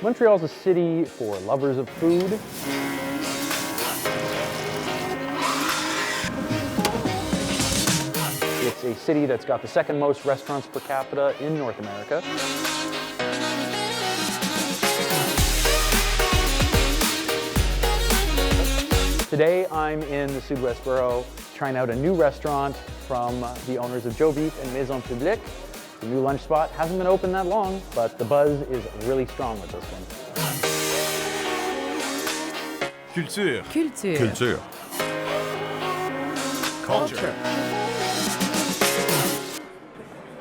Montreal's a city for lovers of food. It's a city that's got the second most restaurants per capita in North America. Today I'm in the Sud-Ouest Borough trying out a new restaurant from the owners of Joe Beef and Maison Publique. The new lunch spot hasn't been open that long, but the buzz is really strong with this one. Culture. Culture. Culture. Culture.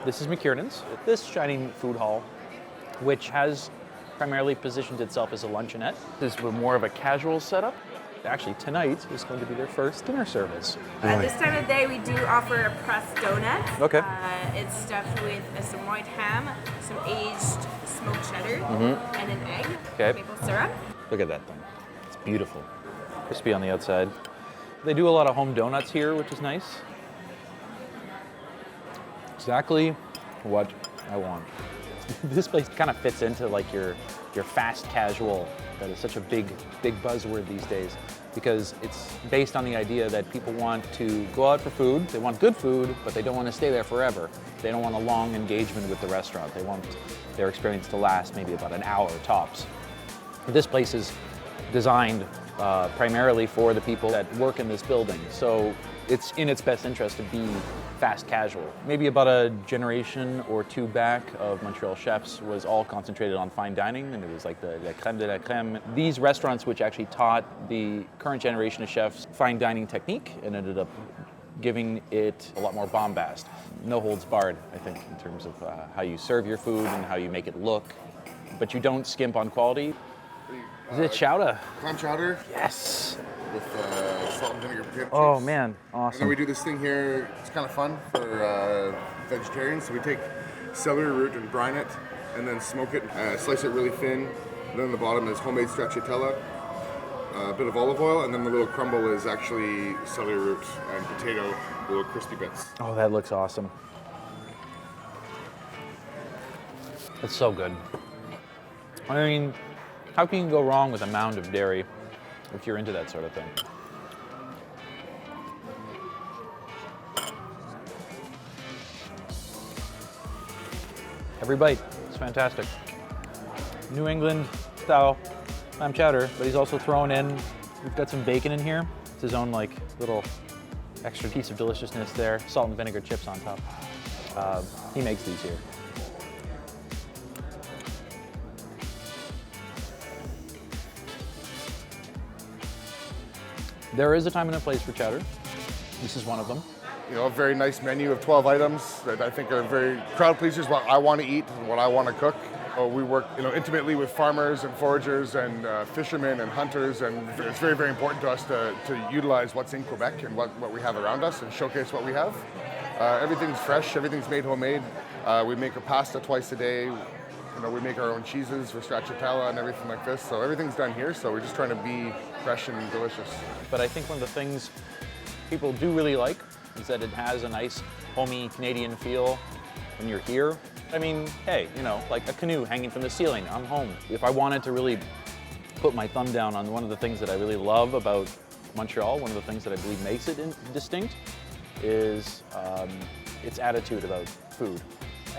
This is McKiernan's. This shining food hall, which has primarily positioned itself as a luncheonette, is more of a casual setup. Actually, tonight is going to be their first dinner service. At this time of day, we do offer a pressed donut. Okay. It's stuffed with some white ham, some aged smoked cheddar, and an egg, maple syrup. Look at that thing. It's beautiful. Crispy on the outside. They do a lot of home donuts here, which is nice. Exactly what I want. This place kind of fits into like your fast casual that is such a big buzzword these days, because it's based on the idea that people want to go out for food, they want good food, but they don't want to stay there forever. They don't want a long engagement with the restaurant. They want their experience to last maybe about an hour tops. This place is designed primarily for the people that work in this building, so it's in its best interest to be fast casual. Maybe about a generation or two back of Montreal chefs was all concentrated on fine dining, and it was like the crème de la crème. These restaurants, which actually taught the current generation of chefs fine dining technique, and ended up giving it a lot more bombast. No holds barred, I think, in terms of how you serve your food and how you make it look, but you don't skimp on quality. Is it chowder? Clam chowder. Yes. With salt and vinegar potato chips. Oh man, awesome. And then we do this thing here, it's kind of fun for vegetarians. So we take celery root and brine it, and then smoke it, slice it really thin. And then the bottom is homemade stracciatella, a bit of olive oil, and then the little crumble is actually celery root and potato, little crispy bits. Oh, that looks awesome. It's so good. I mean, how can you go wrong with a mound of dairy if you're into that sort of thing? Every bite, it's fantastic. New England style clam chowder, but he's also thrown in, we've got some bacon in here. It's his own like little extra piece of deliciousness there. Salt and vinegar chips on top. He makes these here. There is a time and a place for chowder. This is one of them. You know, a very nice menu of 12 items that I think are very crowd pleasers, what I want to eat and what I want to cook. We work, intimately with farmers and foragers and fishermen and hunters, and it's very, very important to us to utilize what's in Quebec and what we have around us and showcase what we have. Everything's fresh, everything's made homemade. We make a pasta twice a day. We make our own cheeses for stracciatella and everything like this. So everything's done here, so we're just trying to be fresh and delicious. But I think one of the things people do really like is that it has a nice homey Canadian feel when you're here. I mean, hey, like a canoe hanging from the ceiling, I'm home. If I wanted to really put my thumb down on one of the things that I really love about Montreal, one of the things that I believe makes it distinct is its attitude about food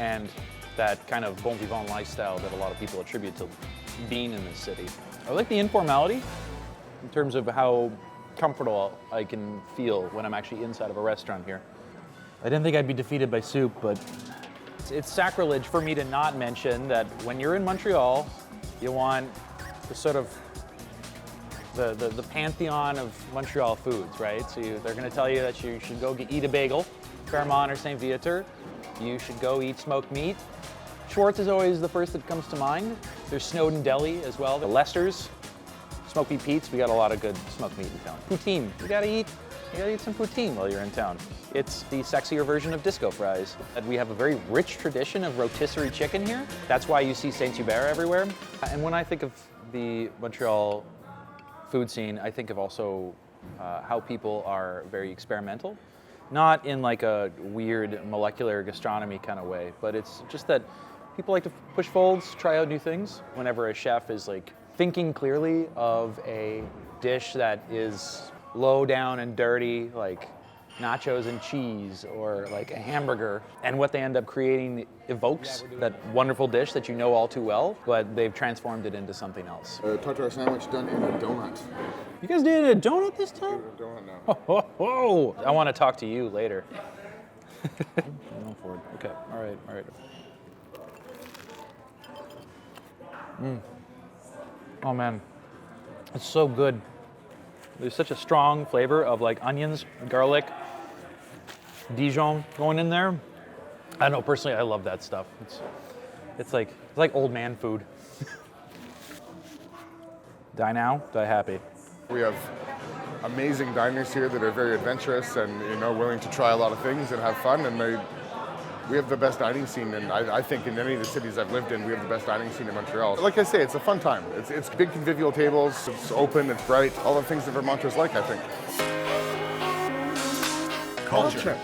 and that kind of bon vivant lifestyle that a lot of people attribute to being in this city. I like the informality in terms of how comfortable I can feel when I'm actually inside of a restaurant here. I didn't think I'd be defeated by soup, but it's sacrilege for me to not mention that when you're in Montreal, you want the sort of the pantheon of Montreal foods, right? So they're gonna tell you that you should go eat a bagel, Fairmont or St. Viateur. You should go eat smoked meat. Schwartz is always the first that comes to mind. There's Snowden Deli as well. The Lester's, Smoked Meat Pete's, we got a lot of good smoked meat in town. Poutine, you gotta eat some poutine while you're in town. It's the sexier version of disco fries. And we have a very rich tradition of rotisserie chicken here. That's why you see Saint-Hubert everywhere. And when I think of the Montreal food scene, I think of also how people are very experimental. Not in like a weird molecular gastronomy kind of way, but it's just that People like to push folds, try out new things. Whenever a chef is like thinking clearly of a dish that is low down and dirty, like nachos and cheese or like a hamburger, and what they end up creating evokes that wonderful dish that you know all too well, but they've transformed it into something else. A tartare sandwich done in a donut. You guys did a donut this time? A donut now. Oh, I want to talk to you later. Going forward. Okay, all right. Oh man, it's so good. There's such a strong flavor of like onions, garlic, Dijon going in there. I don't know, personally, I love that stuff. It's like old man food. Die now, die happy. We have amazing diners here that are very adventurous and willing to try a lot of things and have fun, and we have the best dining scene, and I think in any of the cities I've lived in, we have the best dining scene in Montreal. Like I say, it's a fun time. It's big convivial tables, it's open, it's bright, all the things that Vermonters like, I think. Culture.